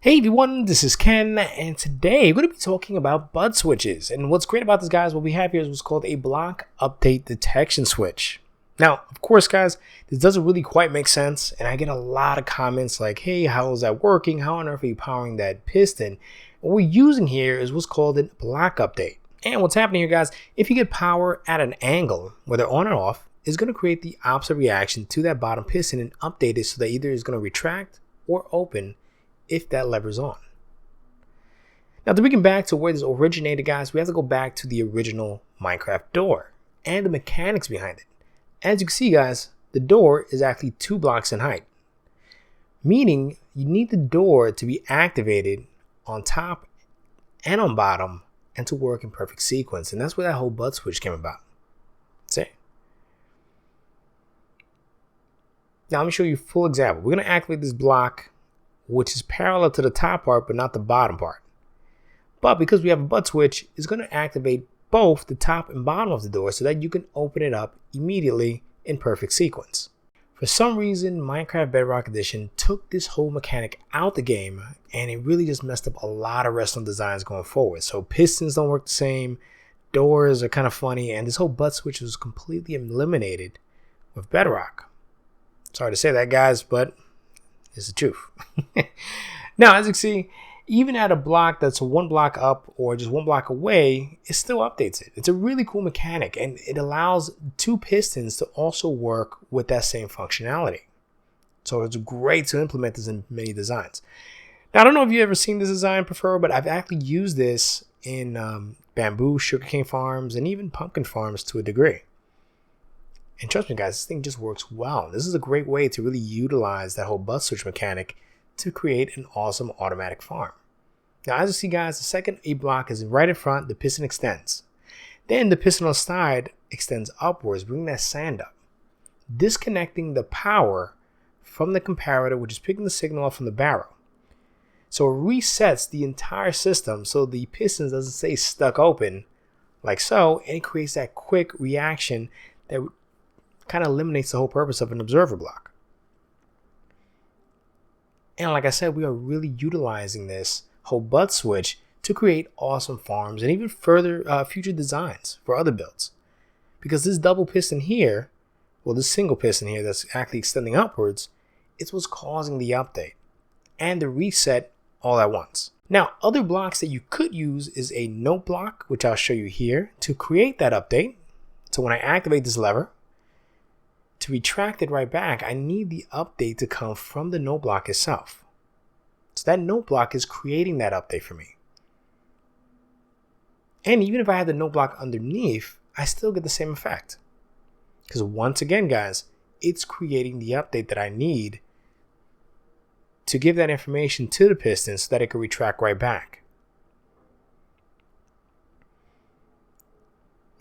Hey everyone, this is Ken, and today we're going to be talking about bud switches. And what's great about this, guys, what we have here is what's called a block update detection switch. Now, of course, guys, this doesn't really quite make sense, and I get a lot of comments like, hey, how is that working? How on earth are you powering that piston? What we're using here is what's called a block update. And what's happening here, guys, if you get power at an angle, whether on or off, is going to create the opposite reaction to that bottom piston and update it so that either it's going to retract or open if that lever's on. Now, to bring it back to where this originated, guys, we have to go back to the original Minecraft door and the mechanics behind it. As you can see, guys, the door is actually 2 blocks in height, meaning you need the door to be activated on top and on bottom and to work in perfect sequence. And that's where that whole bud switch came about. See? Now, let me show you a full example. We're going to activate this block, which is parallel to the top part, but not the bottom part. But because we have a bud switch, it's going to activate both the top and bottom of the door so that you can open it up immediately in perfect sequence. For some reason, Minecraft Bedrock Edition took this whole mechanic out the game, and it really just messed up a lot of redstone designs going forward. So pistons don't work the same, doors are kind of funny, and this whole bud switch was completely eliminated with Bedrock. Sorry to say that, guys, but it's the truth. Now, as you can see, even at a block that's 1 block up or just 1 block away, it still updates it. It's a really cool mechanic, and it allows 2 pistons to also work with that same functionality. So it's great to implement this in many designs. Now, I don't know if you've ever seen this design before, but I've actually used this in bamboo, sugarcane farms, and even pumpkin farms to a degree. And trust me, guys, this thing just works well. This is a great way to really utilize that whole bud switch mechanic to create an awesome automatic farm. Now, as you see, guys, the second A block is right in front, the piston extends. Then the piston on the side extends upwards, bringing that sand up, disconnecting the power from the comparator, which is picking the signal up from the barrel. So it resets the entire system so the pistons doesn't stay stuck open like so, and it creates that quick reaction that kind of eliminates the whole purpose of an observer block. And like I said, we are really utilizing this whole bud switch to create awesome farms and even further future designs for other builds. Because this double piston here, well, this single piston here that's actually extending upwards, it's what's causing the update and the reset all at once. Now, other blocks that you could use is a note block, which I'll show you here, to create that update. So when I activate this lever, to retract it right back, I need the update to come from the note block itself. So that note block is creating that update for me. And even if I have the note block underneath, I still get the same effect. Because once again, guys, it's creating the update that I need to give that information to the piston so that it can retract right back.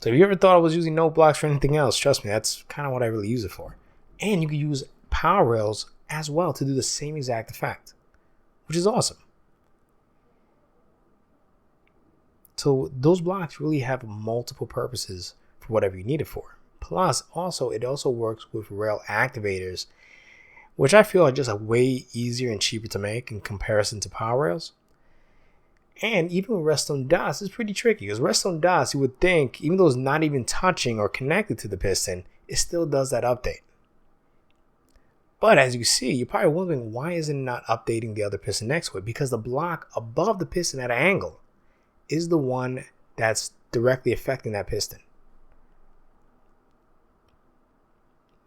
So if you ever thought I was using note blocks for anything else, trust me, that's kind of what I really use it for. And you can use power rails as well to do the same exact effect, which is awesome. So those blocks really have multiple purposes for whatever you need it for. Plus, it also works with rail activators, which I feel are just a way easier and cheaper to make in comparison to power rails. And even with redstone dots, it's pretty tricky because redstone dots, you would think, even though it's not even touching or connected to the piston, it still does that update. But as you see, you're probably wondering, why isn't it not updating the other piston next to it? Because the block above the piston at an angle is the one that's directly affecting that piston.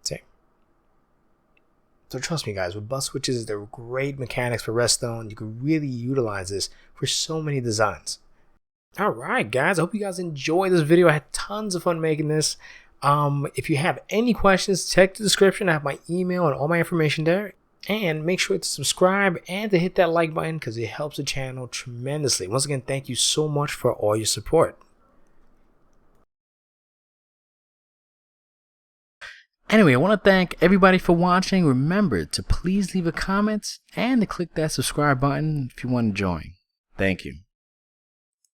See? So trust me, guys, with bud switches, they're great mechanics for redstone. You can really utilize this for so many designs. All right, guys, I hope you guys enjoyed this video. I had tons of fun making this. If you have any questions, check the description. I have my email and all my information there. And make sure to subscribe and to hit that like button because it helps the channel tremendously. Once again, thank you so much for all your support. Anyway, I want to thank everybody for watching. Remember to please leave a comment and to click that subscribe button if you want to join. Thank you.